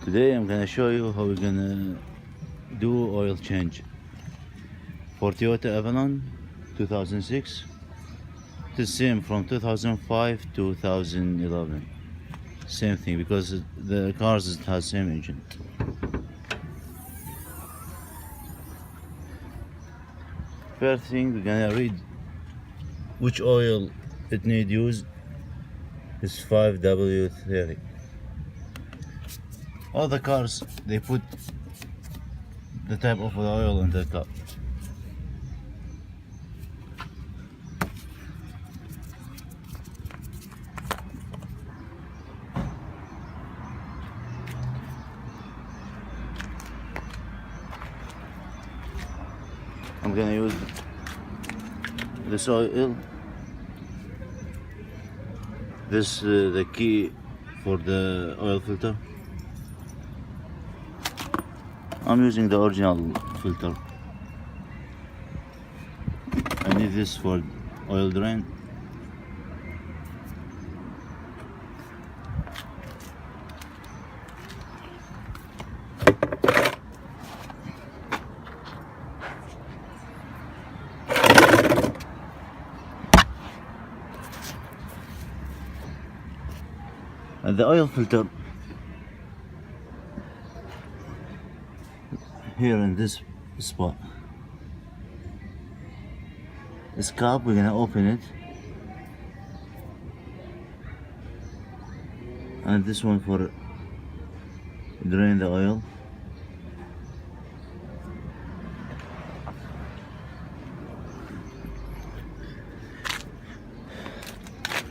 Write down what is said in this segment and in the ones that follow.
Today I'm gonna show you how we're gonna do oil change for Toyota Avalon 2006. The same from 2005 to 2011. Same thing because the cars has same engine. First thing we're gonna read which oil it need use is 5W30. All the cars they put the type of oil in the cup. I'm gonna use this oil. This the key for the oil filter. I'm using the original filter. I need this for oil drain. And the oil filter here in this spot. This cap, we're gonna open it, and this one for drain the oil.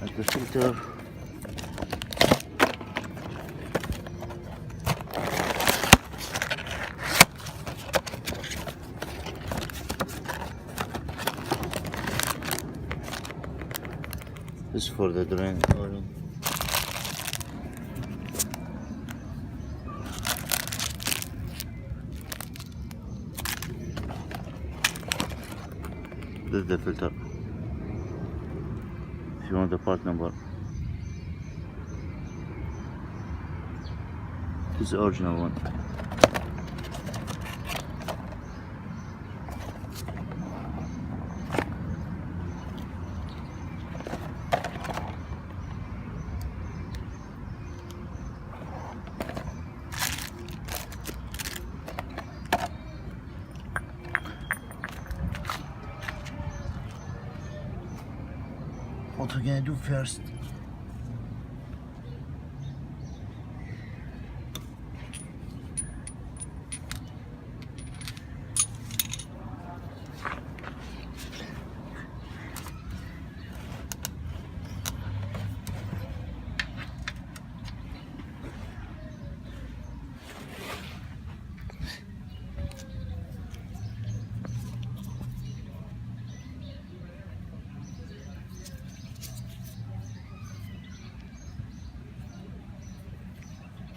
At the filter. This is for the drain oil. This is the filter. If you want the part number. This is the original one. What we're gonna do first,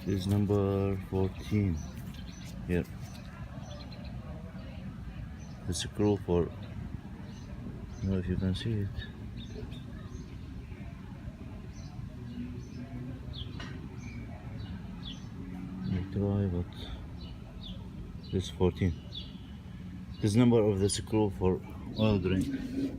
this is number 14 here. The screw for, I don't know if you can see it. I'll try, but this is 14. This number of the screw for oil drain.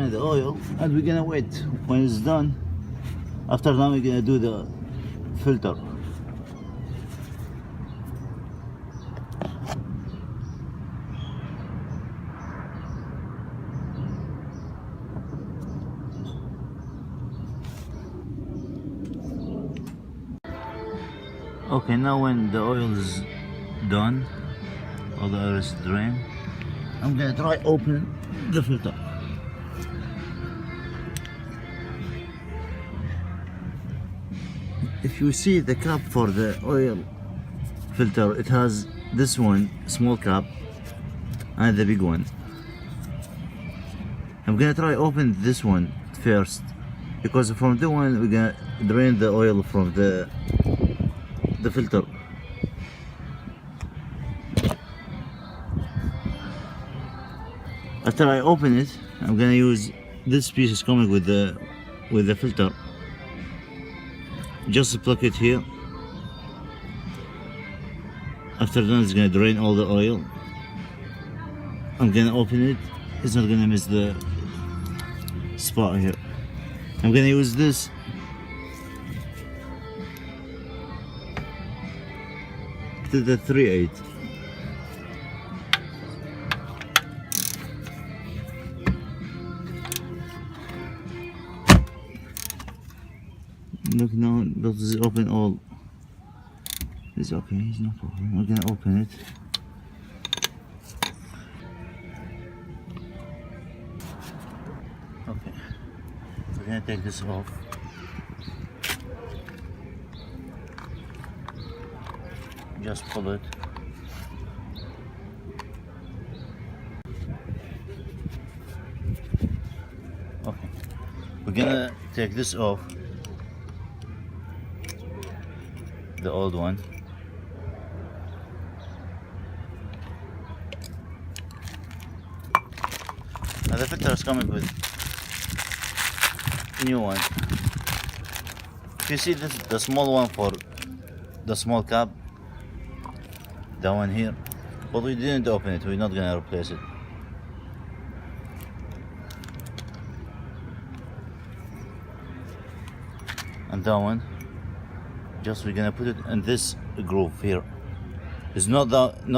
drain the oil and we're gonna wait. When it's done, after that we're gonna do the filter. Okay, now when the oil is done, all the oil is drained, I'm gonna try open the filter. If you see the cap for the oil filter, it has this one, small cap, and the big one. I'm gonna try open this one first, because from the one we're gonna drain the oil from the filter. After I open it, I'm gonna use this piece is coming with the filter. Just plug it here. After that, it's gonna drain all the oil. I'm gonna open it. It's not gonna miss the spot here. I'm gonna use this to the 3/8. Look now, this is open all. It's okay, it's no problem. We're gonna open it. Okay, we're gonna take this off. Just pull it. Okay, we're gonna take this off, the old one. Now the filter is coming with a new one. If you see this, the small one for the small cap, that one here, but we didn't open it, we're not gonna replace it. And that one, just we're gonna put it in this groove here. It's not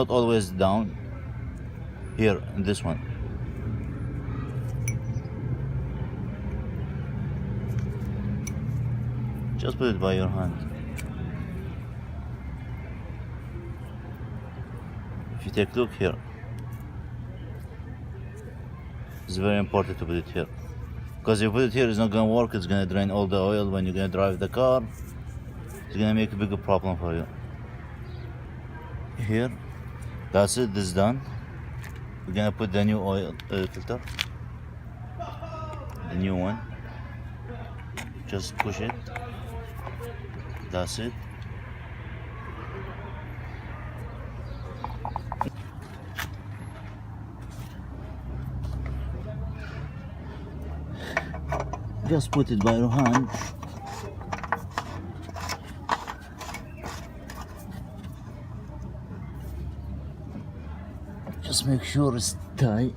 always down here in this one. Just put it by your hand. If you take a look here, it's very important to put it here, because if you put it here, it's not gonna work. It's gonna drain all the oil when you're gonna drive the car. It's gonna make a bigger problem for you. Here, that's it. This is done. We're gonna put the new oil filter, the new one. Just push it. That's it. Just put it by your hand. Just make sure it's tight.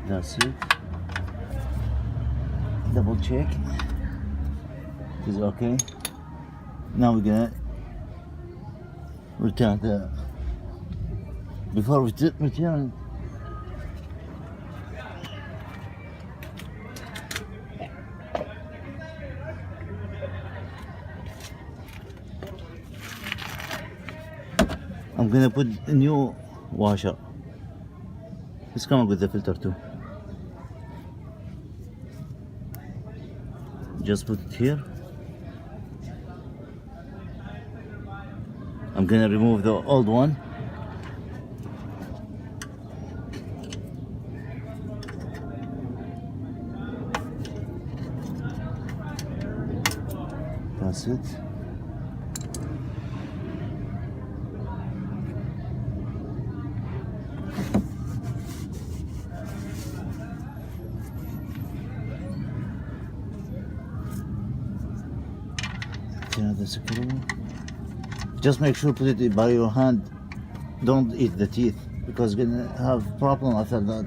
That's it. Double check. Is okay. Now we're gonna return the. Before we return, I'm gonna put a new washer. It's coming with the filter too. Just put it here. I'm gonna remove the old one. That's it. the screw. Just make sure put it by your hand. Don't eat the teeth because you're gonna have problem after that.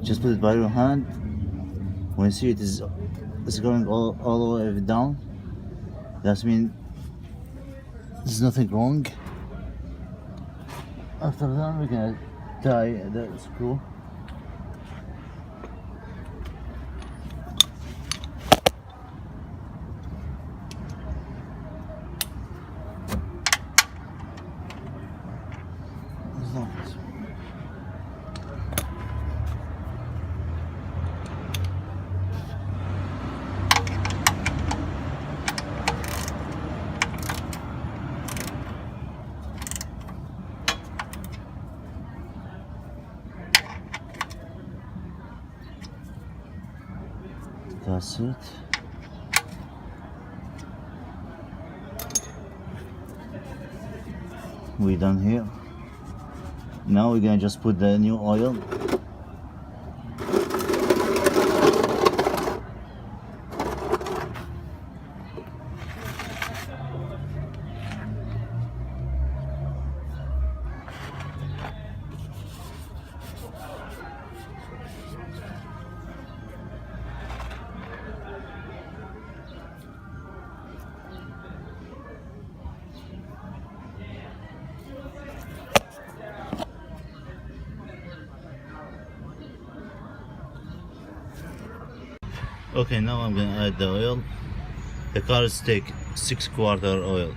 Just put it by your hand. When you see it's going all the way down, that means there's nothing wrong. After that, we're gonna tie the screw. That's it. We're done here. Now we're gonna just put the new oil. Okay, now I'm gonna add the oil. The cars take 6/4 oil.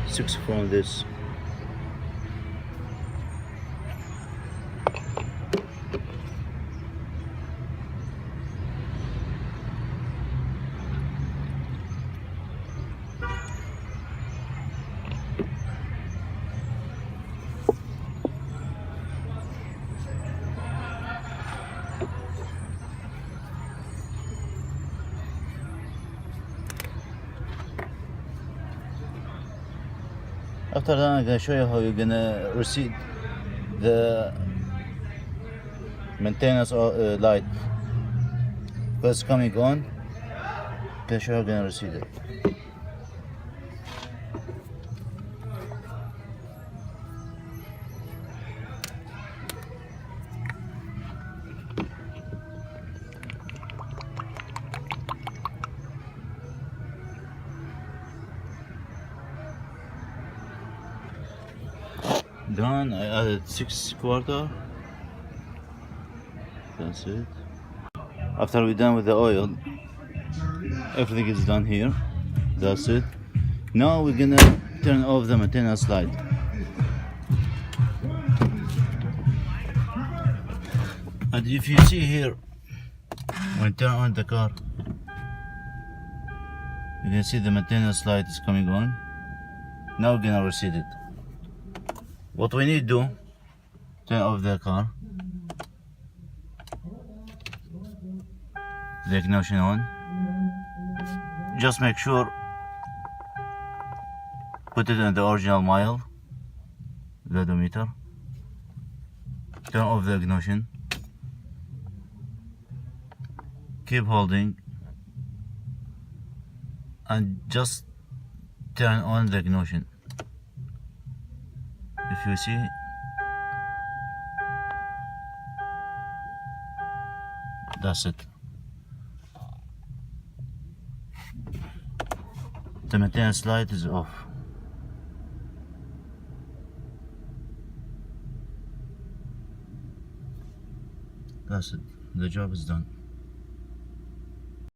Six from this. After that, I'm gonna show you how you're gonna reset the maintenance light. First coming on, gonna show you how you're gonna reset it. Done. I added 6/4. That's it. After we're done with the oil, everything is done here. That's it. Now we're gonna turn off the maintenance light. And if you see here, when you turn on the car, you can see the maintenance light is coming on. Now we're gonna reset it. What we need to do, turn off the car, the ignition on. Just make sure, put it in the original mile, the odometer. Turn off the ignition. Keep holding and just turn on the ignition. If you see, that's it. The maintenance light is off. That's it. The job is done.